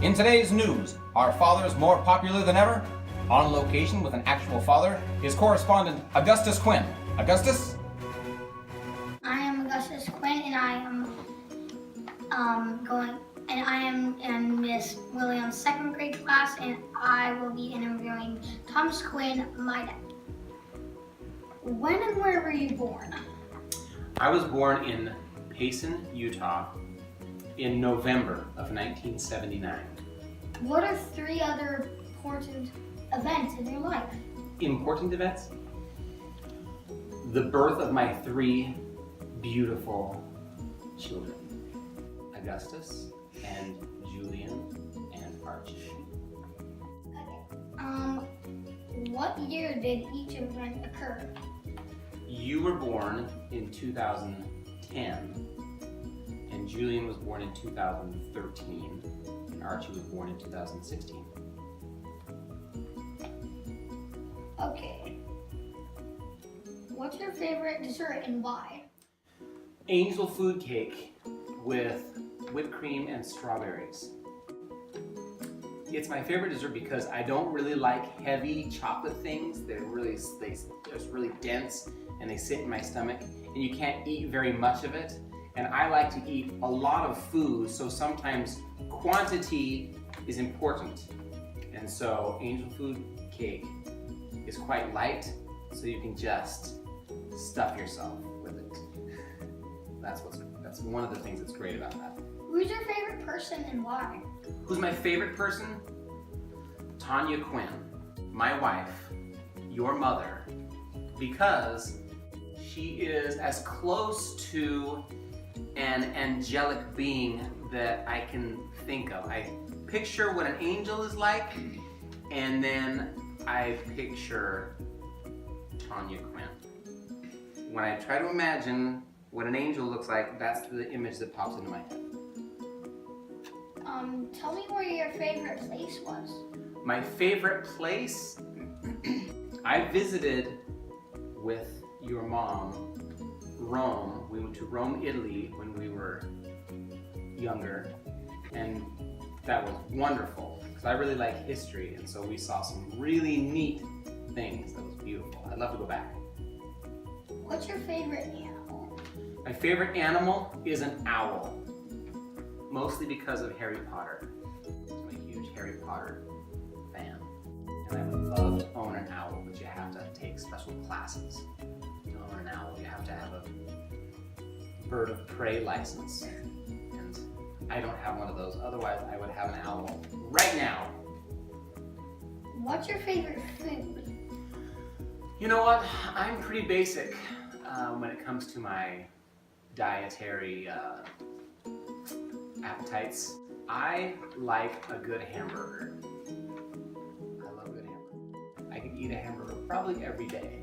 In today's news, are fathers more popular than ever? On location with an actual father is correspondent Augustus Quinn. Augustus? I am Augustus Quinn, and I am in Miss Williams' second grade class, and I will be interviewing Thomas Quinn, my dad. When and where were you born? I was born in Payson, Utah in November of 1979. What are 3 other important events in your life? Important events? The birth of my 3 beautiful children, Augustus and Julian and Archie. Okay. What year did each event occur? You were born in 2010, and Julian was born in 2013, and Archie was born in 2016. Okay. What's your favorite dessert and why? Angel food cake with whipped cream and strawberries. It's my favorite dessert because I don't really like heavy chocolate things. They're just really dense and they sit in my stomach, and you can't eat very much of it. And I like to eat a lot of food, so sometimes quantity is important. And so angel food cake is quite light, so you can just stuff yourself with it. That's one of the things that's great about that. Who's your favorite person and why? Who's my favorite person? Tanya Quinn, my wife, your mother, because she is as close to an angelic being that I can think of. I picture what an angel is like, and then I picture Tanya Quinn. When I try to imagine what an angel looks like, that's the image that pops into my head. Tell me where your favorite place was. My favorite place? I visited with your mom Rome. We went to Rome, Italy when we were younger, and that was wonderful because I really like history, and so we saw some really neat things. That was beautiful. I'd love to go back. What's your favorite animal? My favorite animal is an owl, mostly because of Harry Potter. I'm a huge Harry Potter fan, and I would love to own an owl, but you have to take special classes. To own an owl, you have to have a bird of prey license, and I don't have one of those. Otherwise, I would have an owl right now. What's your favorite food? You know what? I'm pretty basic when it comes to my dietary appetites. I like a good hamburger. I love a good hamburger. I could eat a hamburger probably every day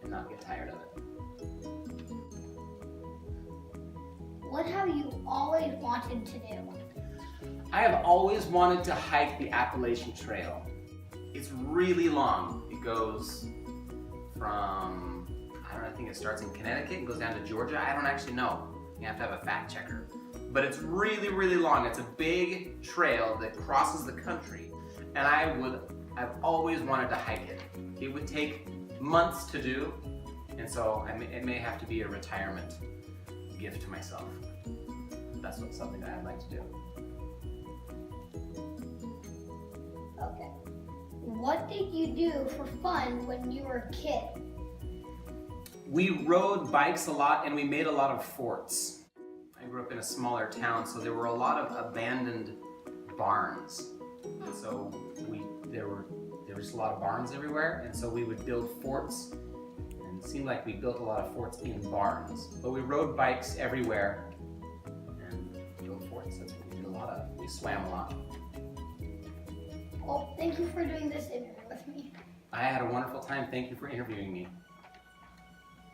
and not get tired of it. What have you always wanted to do? I have always wanted to hike the Appalachian Trail. It's really long. It goes from, I think it starts in Connecticut and goes down to Georgia. I don't actually know. You have to have a fact checker. But it's really, really long. It's a big trail that crosses the country. And I've always wanted to hike it. It would take months to do. And so it may have to be a retirement gift to myself. That's something that I'd like to do. Okay. What did you do for fun when you were a kid? We rode bikes a lot and we made a lot of forts. I grew up in a smaller town, so there were a lot of abandoned barns. And so there were just a lot of barns everywhere, and so we would build forts, and it seemed like we built a lot of forts in barns. But we rode bikes everywhere and built forts. That's what we did a lot of. We swam a lot. Well, thank you for doing this interview with me. I had a wonderful time. Thank you for interviewing me.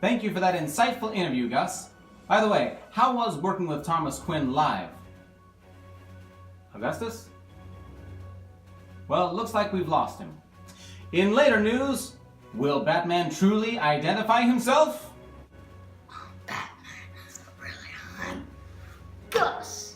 Thank you for that insightful interview, Gus. By the way, how was working with Thomas Quinn live? Augustus? Well, it looks like we've lost him. In later news, will Batman truly identify himself? Batman is really hot. Gus!